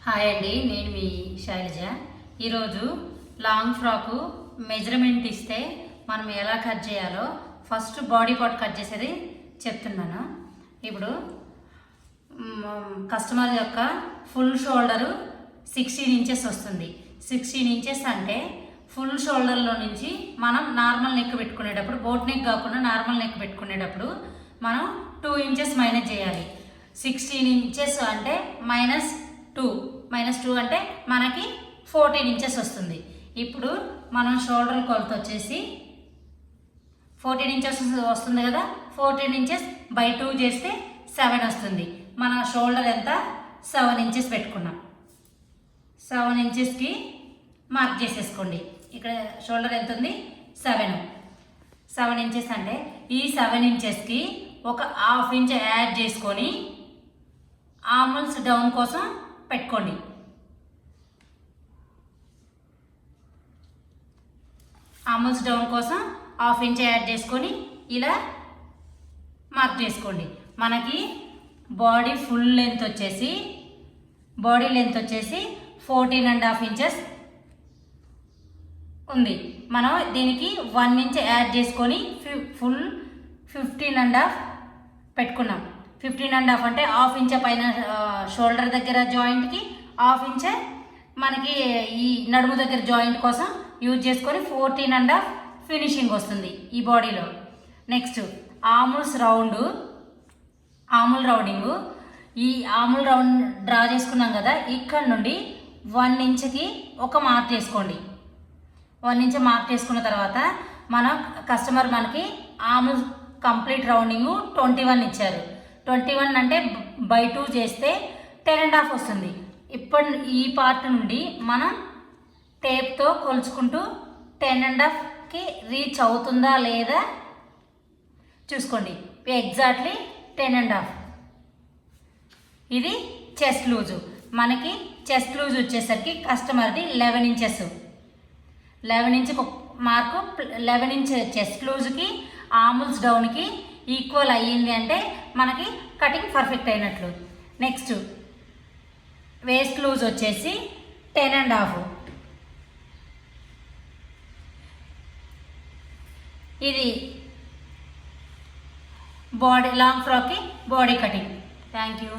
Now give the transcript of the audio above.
Hi అండి, నేను మీ శైలజ. ఈరోజు లాంగ్ ఫ్రాకు మెజర్మెంట్ ఇస్తే మనం ఎలా కట్ చేయాలో ఫస్ట్ బాడీ పార్ట్ కట్ చేసేది చెప్తున్నాను. ఇప్పుడు కస్టమర్ యొక్క ఫుల్ షోల్డరు 16 ఇంచెస్ వస్తుంది. 16 ఇంచెస్ అంటే ఫుల్ షోల్డర్లో నుంచి మనం నార్మల్ నెక్ పెట్టుకునేటప్పుడు, బోట్ నెక్ కాకుండా నార్మల్ నెక్ పెట్టుకునేటప్పుడు మనం 2 ఇంచెస్ మైనస్ చేయాలి. 16 ఇంచెస్ అంటే -2 అంటే మనకి 14 ఇంచెస్ వస్తుంది. ఇప్పుడు మనం షోల్డర్ కొలత వచ్చేసి 14 ఇంచెస్ వస్తుంది కదా, 14 ఇంచెస్ బై 2 చేస్తే 7 వస్తుంది. మన షోల్డర్ ఎంత 7 ఇంచెస్ పెట్టుకున్నాం. 7 ఇంచెస్కి మార్క్ చేసేసుకోండి. ఇక్కడ షోల్డర్ ఎంత ఉంది, 7 ఇంచెస్ అంటే ఈ 7 ఇంచెస్కి ఒక ½ ఇంచ్ యాడ్ చేసుకొని ఆర్మ్స్ డౌన్ కోసం పెట్టుకోండి. ఆర్మ్స్ డౌన్ కోసం ½ ఇంచ్ యాడ్ చేసుకొని ఇలా మార్క్ చేసుకోండి. మనకి బాడీ లెంత్ వచ్చేసి 14.5 ఇంచెస్ ఉంది. మనం దీనికి 1 ఇంచ్ యాడ్ చేసుకొని ఫుల్ 15.5 పెట్టుకున్నాం. 15.5 అంటే ½ ఇంచ్ పైన షోల్డర్ దగ్గర జాయింట్కి, ½ ఇంచ్ మనకి ఈ నడుము దగ్గర జాయింట్ కోసం యూజ్ చేసుకొని 14.5 ఫినిషింగ్ వస్తుంది ఈ బాడీలో. Next arm rounding. ఈ ఆర్మ్ రౌండ్ డ్రా చేసుకున్నాం కదా, ఇక్కడ నుండి 1 ఇంచ్కి ఒక మార్క్ చేసుకోండి. 1 ఇంచ్ మార్క్ చేసుకున్న తర్వాత మన కస్టమర్ మనకి ఆర్మ్ కంప్లీట్ రౌండింగ్ 21 ఇచ్చారు. 21 అంటే బై 2 చేస్తే 10.5 వస్తుంది. ఇప్పుడు ఈ పార్ట్ నుండి మనం టేప్తో కొలుచుకుంటూ 10.5కి రీచ్ అవుతుందా లేదా చూసుకోండి. ఎగ్జాక్ట్లీ 10.5. ఇది చెస్ట్ లూజు. మనకి చెస్ట్ లూజ్ వచ్చేసరికి కస్టమర్ది 11 inches. 11 inch mark, 11 inch chest లూజ్కి ఆర్మ్స్ డౌన్కి ఈక్వల్ అయ్యింది అంటే మనకి కటింగ్ పర్ఫెక్ట్ అయినట్లు. నెక్స్ట్ వేస్ట్ లూజ్ వచ్చేసి 10.5. ఇది బాడీ లాంగ్ ఫ్రాక్కి బాడీ కటింగ్. Thank you.